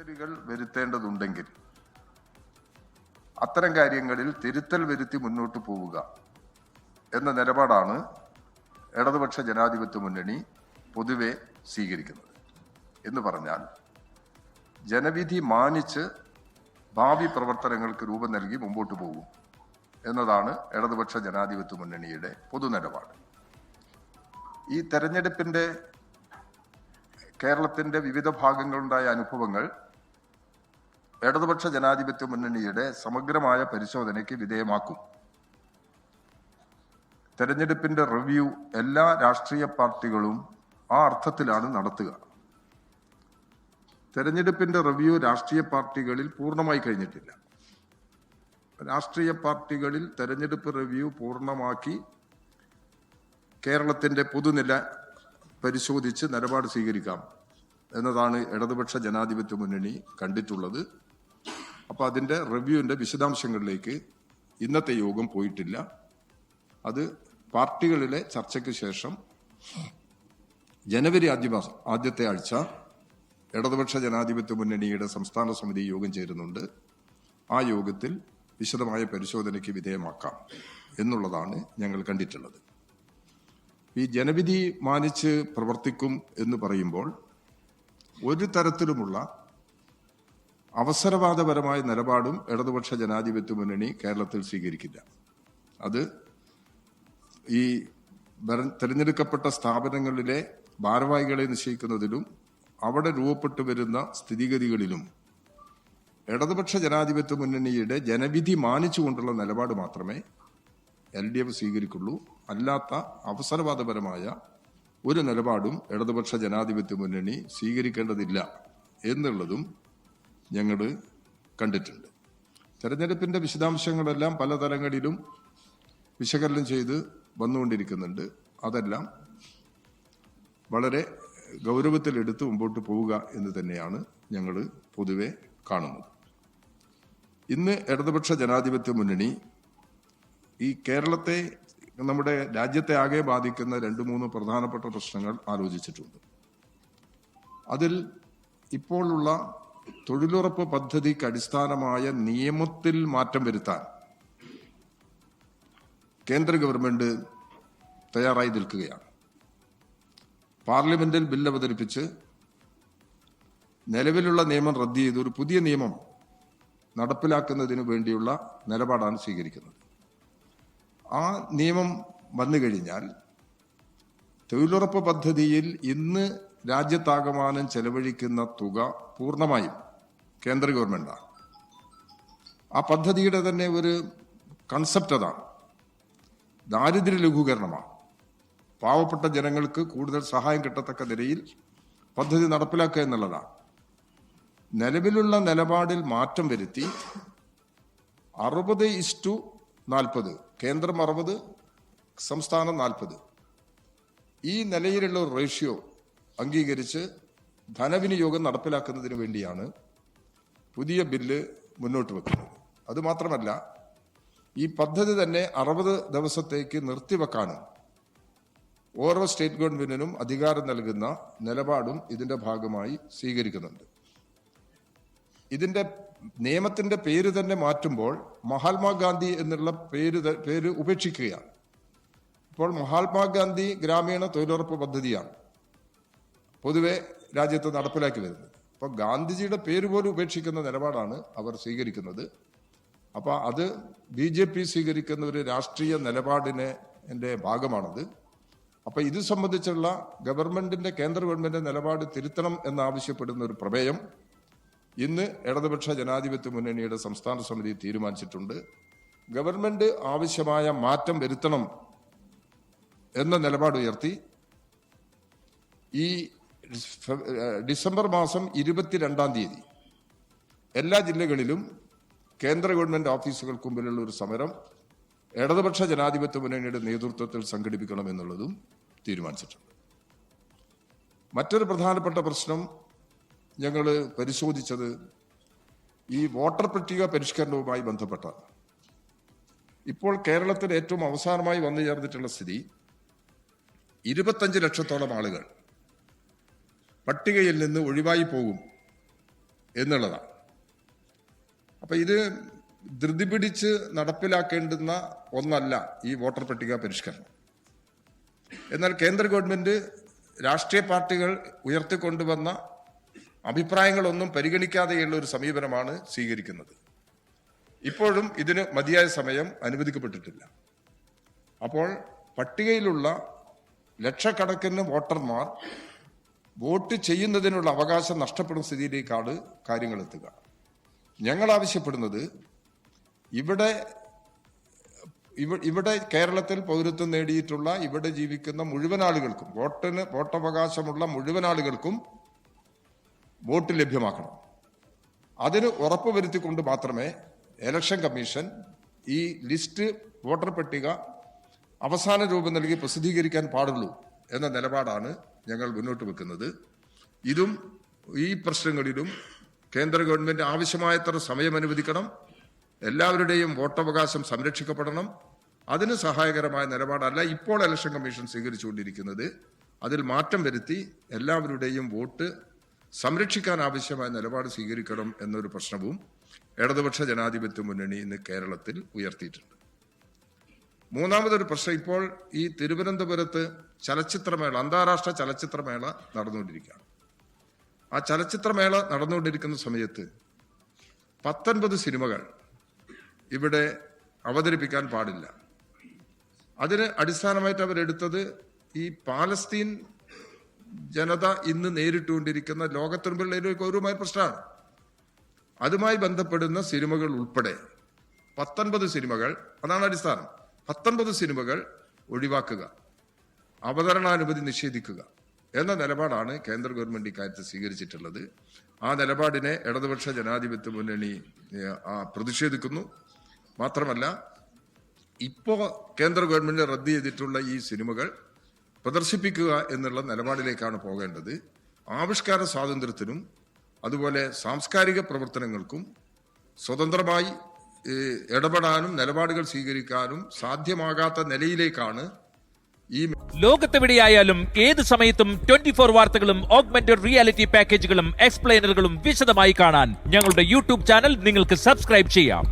തിരുത്തലുകൾ വരുത്തേണ്ടതുണ്ടെങ്കിൽ അത്തരം കാര്യങ്ങളിൽ തിരുത്തൽ വരുത്തി മുന്നോട്ട് പോവുക എന്ന നിലപാടാണ് ഇടതുപക്ഷ ജനാധിപത്യ മുന്നണി പൊതുവെ സ്വീകരിക്കുന്നത്. എന്ന് പറഞ്ഞാൽ ജനവിധി മാനിച്ച് ഭാവി പ്രവർത്തനങ്ങൾക്ക് രൂപം നൽകി മുമ്പോട്ട് പോകും എന്നതാണ് ഇടതുപക്ഷ ജനാധിപത്യ മുന്നണിയുടെ പൊതുനിലപാട്. ഈ തെരഞ്ഞെടുപ്പിന്റെ കേരളത്തിന്റെ വിവിധ ഭാഗങ്ങളുണ്ടായ അനുഭവങ്ങൾ ഇടതുപക്ഷ ജനാധിപത്യ മുന്നണിയുടെ സമഗ്രമായ പരിശോധനയ്ക്ക് വിധേയമാക്കും. തെരഞ്ഞെടുപ്പിന്റെ റിവ്യൂ എല്ലാ രാഷ്ട്രീയ പാർട്ടികളും ആ അർത്ഥത്തിലാണ് നടത്തുക. തെരഞ്ഞെടുപ്പിന്റെ റിവ്യൂ രാഷ്ട്രീയ പാർട്ടികളിൽ പൂർണ്ണമായി കഴിഞ്ഞിട്ടില്ല. രാഷ്ട്രീയ പാർട്ടികളിൽ തെരഞ്ഞെടുപ്പ് റിവ്യൂ പൂർണ്ണമാക്കി കേരളത്തിന്റെ പൊതുനില പരിശോധിച്ച് നിലപാട് സ്വീകരിക്കാം എന്നതാണ് ഇടതുപക്ഷ ജനാധിപത്യ മുന്നണി കണ്ടിട്ടുള്ളത്. അപ്പോൾ അതിന്റെ റിവ്യൂവിന്റെ വിശദാംശങ്ങളിലേക്ക് ഇന്നത്തെ യോഗം പോയിട്ടില്ല. അത് പാർട്ടികളിലെ ചർച്ചയ്ക്ക് ശേഷം ജനുവരി ആദ്യത്തെ ആഴ്ച ഇടതുപക്ഷ ജനാധിപത്യ മുന്നണിയുടെ സംസ്ഥാന സമിതി യോഗം ചേരുന്നുണ്ട്. ആ യോഗത്തിൽ വിശദമായ പരിശോധനയ്ക്ക് വിധേയമാക്കാം എന്നുള്ളതാണ് ഞങ്ങൾ കണ്ടിട്ടുള്ളത്. ഈ ജനവിധി മാനിച്ച് പ്രവർത്തിക്കും എന്ന് പറയുമ്പോൾ ഒരു തരത്തിലുമുള്ള അവസരവാദപരമായ നിലപാടും ഇടതുപക്ഷ ജനാധിപത്യ മുന്നണി കേരളത്തിൽ സ്വീകരിക്കില്ല. അത് ഈ തെരഞ്ഞെടുക്കപ്പെട്ട സ്ഥാപനങ്ങളിലെ ഭാരവാഹികളെ നിശ്ചയിക്കുന്നതിലും അവിടെ രൂപപ്പെട്ടു വരുന്ന സ്ഥിതിഗതികളിലും ഇടതുപക്ഷ ജനാധിപത്യ മുന്നണിയുടെ ജനവിധി മാനിച്ചുകൊണ്ടുള്ള നിലപാട് മാത്രമേ LDF സ്വീകരിക്കുള്ളൂ. അല്ലാത്ത അവസരവാദപരമായ ഒരു നിലപാടും ഇടതുപക്ഷ ജനാധിപത്യ മുന്നണി സ്വീകരിക്കേണ്ടതില്ല എന്നുള്ളതും ഞങ്ങൾ കണ്ടിട്ടുണ്ട്. തെരഞ്ഞെടുപ്പിന്റെ വിശദാംശങ്ങളെല്ലാം പല തലങ്ങളിലും വിശകലനം ചെയ്ത് വന്നുകൊണ്ടിരിക്കുന്നുണ്ട്. അതെല്ലാം വളരെ ഗൗരവത്തിലെടുത്ത് മുമ്പോട്ട് പോവുക എന്ന് തന്നെയാണ് ഞങ്ങൾ പൊതുവെ കാണുന്നത്. ഇന്ന് ഇടതുപക്ഷ ജനാധിപത്യ മുന്നണി ഈ കേരളത്തെ, നമ്മുടെ രാജ്യത്തെ ആകെ ബാധിക്കുന്ന 2-3 പ്രധാനപ്പെട്ട പ്രശ്നങ്ങൾ ആലോചിച്ചിട്ടുണ്ട്. അതിൽ ഇപ്പോഴുള്ള തൊഴിലുറപ്പ് പദ്ധതിക്ക് അടിസ്ഥാനമായ നിയമത്തിൽ മാറ്റം വരുത്താൻ കേന്ദ്ര ഗവൺമെന്റ് തയ്യാറായി നിൽക്കുകയാണ്. പാർലമെന്റിൽ ബിൽ അവതരിപ്പിച്ച് നിലവിലുള്ള നിയമം റദ്ദ് ചെയ്ത് ഒരു പുതിയ നിയമം നടപ്പിലാക്കുന്നതിന് വേണ്ടിയുള്ള നിലപാടാണ് സ്വീകരിക്കുന്നത്. ആ നിയമം വന്നു കഴിഞ്ഞാൽ തൊഴിലുറപ്പ് പദ്ധതിയിൽ ഇന്ന് രാജ്യത്താകമാനം ചെലവഴിക്കുന്ന തുക പൂർണ്ണമായും കേന്ദ്ര ഗവൺമെന്റാണ്. ആ പദ്ധതിയുടെ തന്നെ ഒരു കൺസെപ്റ്റ് അതാണ്. ദാരിദ്ര്യ ലഘൂകരണമാണ്. പാവപ്പെട്ട ജനങ്ങൾക്ക് കൂടുതൽ സഹായം കിട്ടത്തക്ക നിലയിൽ പദ്ധതി നടപ്പിലാക്കുക എന്നുള്ളതാണ്. നിലവിലുള്ള നിലപാടിൽ മാറ്റം വരുത്തി 60:40, കേന്ദ്രം 60, സംസ്ഥാനം 40, ഈ നിലയിലുള്ള ഒരു റേഷ്യോ അംഗീകരിച്ച് ധനവിനിയോഗം നടപ്പിലാക്കുന്നതിന് വേണ്ടിയാണ് പുതിയ ബില്ല് മുന്നോട്ട് വെക്കുന്നത്. അതുമാത്രമല്ല, ഈ പദ്ധതി തന്നെ 60 ദിവസത്തേക്ക് നിർത്തിവെക്കാനും ഓരോ സ്റ്റേറ്റ് ഗവൺമെന്റിനും അധികാരം നൽകുന്ന നിലപാടും ഇതിന്റെ ഭാഗമായി സ്വീകരിക്കുന്നുണ്ട്. ഇതിന്റെ നിയമത്തിന്റെ പേര് തന്നെ മാറ്റുമ്പോൾ മഹാത്മാഗാന്ധി എന്നുള്ള പേര് ഉപേക്ഷിക്കുകയാണ്. ഇപ്പോൾ മഹാത്മാഗാന്ധി ഗ്രാമീണ തൊഴിലുറപ്പ് പദ്ധതിയാണ് പൊതുവെ രാജ്യത്ത് നടപ്പിലാക്കി വരുന്നത്. അപ്പോൾ ഗാന്ധിജിയുടെ പേര് പോലും ഉപേക്ഷിക്കുന്ന നിലപാടാണ് അവർ സ്വീകരിക്കുന്നത്. അപ്പോൾ അത് BJP സ്വീകരിക്കുന്ന ഒരു രാഷ്ട്രീയ നിലപാടിന്റെ ഭാഗമാണത്. അപ്പൊ ഇത് സംബന്ധിച്ചുള്ള കേന്ദ്ര ഗവൺമെന്റ് നിലപാട് തിരുത്തണം എന്നാവശ്യപ്പെടുന്ന ഒരു പ്രമേയം ഇന്ന് ഇടതുപക്ഷ ജനാധിപത്യ മുന്നണിയുടെ സംസ്ഥാന സമിതി തീരുമാനിച്ചിട്ടുണ്ട്. ഗവൺമെന്റ് ആവശ്യമായ മാറ്റം വരുത്തണം എന്ന നിലപാട് ഉയർത്തി ഈ ഡിസംബർ മാസം 22-ാം തീയതി എല്ലാ ജില്ലകളിലും കേന്ദ്ര ഗവൺമെന്റ് ഓഫീസുകൾക്ക് മുമ്പിലുള്ള ഒരു സമരം ഇടതുപക്ഷ ജനാധിപത്യ മുന്നണിയുടെ നേതൃത്വത്തിൽ സംഘടിപ്പിക്കണം എന്നുള്ളതും തീരുമാനിച്ചിട്ടുണ്ട്. മറ്റൊരു പ്രധാനപ്പെട്ട പ്രശ്നം ഞങ്ങൾ പരിശോധിച്ചത് ഈ വോട്ടർ പട്ടിക പരിഷ്കരണവുമായി ബന്ധപ്പെട്ട. ഇപ്പോൾ കേരളത്തിൽ ഏറ്റവും അവസാനമായി വന്നു ചേർന്നിട്ടുള്ള സ്ഥിതി 25 ലക്ഷത്തോളം ആളുകൾ പട്ടികയിൽ നിന്ന് ഒഴിവായി പോകും എന്നുള്ളതാണ്. അപ്പം ഇത് ധൃതി പിടിച്ച് നടപ്പിലാക്കേണ്ടുന്ന ഒന്നല്ല ഈ വോട്ടർ പട്ടിക പരിഷ്കരണം. എന്നാൽ കേന്ദ്ര ഗവൺമെന്റ് രാഷ്ട്രീയ പാർട്ടികൾ ഉയർത്തിക്കൊണ്ടുവന്ന അഭിപ്രായങ്ങളൊന്നും പരിഗണിക്കാതെയുള്ള ഒരു സമീപനമാണ് സ്വീകരിക്കുന്നത്. ഇപ്പോഴും ഇതിന് മതിയായ സമയം അനുവദിക്കപ്പെട്ടിട്ടില്ല. അപ്പോൾ പട്ടികയിലുള്ള ലക്ഷക്കണക്കിന് വോട്ടർമാർ വോട്ട് ചെയ്യുന്നതിനുള്ള അവകാശം നഷ്ടപ്പെടുന്ന സ്ഥിതിയിലേക്കാണ് കാര്യങ്ങൾ എത്തുക. ഞങ്ങൾ ആവശ്യപ്പെടുന്നത് ഇവിടെ കേരളത്തിൽ പൗരത്വം നേടിയിട്ടുള്ള ഇവിടെ ജീവിക്കുന്ന മുഴുവൻ ആളുകൾക്കും വോട്ടവകാശമുള്ള മുഴുവൻ ആളുകൾക്കും വോട്ട് ലഭ്യമാക്കണം. അതിന് ഉറപ്പുവരുത്തിക്കൊണ്ട് മാത്രമേ ഇലക്ഷൻ കമ്മീഷൻ ഈ ലിസ്റ്റ് വോട്ടർ പട്ടിക അവസാന രൂപം നൽകി പ്രസിദ്ധീകരിക്കാൻ പാടുള്ളൂ എന്ന നിലപാടാണ് ഞങ്ങൾ മുന്നോട്ട് വെക്കുന്നത്. ഈ പ്രശ്നങ്ങളിലും കേന്ദ്ര ഗവൺമെന്റ് ആവശ്യമായത്ര സമയം അനുവദിക്കണം. എല്ലാവരുടെയും വോട്ടവകാശം സംരക്ഷിക്കപ്പെടണം. അതിന് സഹായകരമായ നിലപാടല്ല ഇപ്പോൾ ഇലക്ഷൻ കമ്മീഷൻ സ്വീകരിച്ചുകൊണ്ടിരിക്കുന്നത്. അതിൽ മാറ്റം വരുത്തി എല്ലാവരുടെയും വോട്ട് സംരക്ഷിക്കാൻ ആവശ്യമായ നിലപാട് സ്വീകരിക്കണം എന്നൊരു പ്രശ്നവും ഇടതുപക്ഷ ജനാധിപത്യ മുന്നണി ഇന്ന് കേരളത്തിൽ ഉയർത്തിയിട്ടുണ്ട്. മൂന്നാമതൊരു പ്രശ്നം, ഇപ്പോൾ ഈ തിരുവനന്തപുരത്ത് ചലച്ചിത്രമേള, അന്താരാഷ്ട്ര ചലച്ചിത്രമേള നടന്നുകൊണ്ടിരിക്കുകയാണ്. ആ ചലച്ചിത്രമേള നടന്നുകൊണ്ടിരിക്കുന്ന സമയത്ത് 19 സിനിമകൾ ഇവിടെ അവതരിപ്പിക്കാൻ പാടില്ല. അതിന് അടിസ്ഥാനമായിട്ട് അവരെടുത്തത് ഈ പാലസ്തീൻ ജനത ഇന്ന് നേരിട്ടുകൊണ്ടിരിക്കുന്ന ലോകത്തിനുള്ള ഒരു ഗൗരവമായ പ്രശ്നമാണ്. അതുമായി ബന്ധപ്പെടുന്ന സിനിമകൾ ഉൾപ്പെടെ 19 സിനിമകൾ, അതാണ് അടിസ്ഥാനം, 19 സിനിമകൾ ഒഴിവാക്കുക, അവതരണാനുമതി നിഷേധിക്കുക എന്ന നിലപാടാണ് കേന്ദ്ര ഗവൺമെന്റ് ഇക്കാര്യത്തിൽ സ്വീകരിച്ചിട്ടുള്ളത്. ആ നിലപാടിനെ ഇടതുപക്ഷ ജനാധിപത്യ മുന്നണി പ്രതിഷേധിക്കുന്നു. മാത്രമല്ല, ഇപ്പോൾ കേന്ദ്ര ഗവൺമെന്റ് റദ്ദ് ചെയ്തിട്ടുള്ള ഈ സിനിമകൾ പ്രദർശിപ്പിക്കുക എന്നുള്ള നിലപാടിലേക്കാണ് പോകേണ്ടത്. ആവിഷ്കാര സ്വാതന്ത്ര്യത്തിനും അതുപോലെ സാംസ്കാരിക പ്രവർത്തനങ്ങൾക്കും സ്വതന്ത്രമായി ഇടപെടാനും നിലപാടുകൾ സ്വീകരിക്കാനും സാധ്യമാകാത്ത നിലയിലേക്കാണ് ഈ ലോകത്തെവിടെയായാലും ഏത് സമയത്തും 24 വാർത്തകളും ഓഗ്മെന്റഡ് റിയാലിറ്റി പാക്കേജുകളും എക്സ്പ്ലെയിനറുകളും വിശദമായി കാണാൻ ഞങ്ങളുടെ യൂട്യൂബ് ചാനൽ നിങ്ങൾക്ക് സബ്സ്ക്രൈബ് ചെയ്യാം.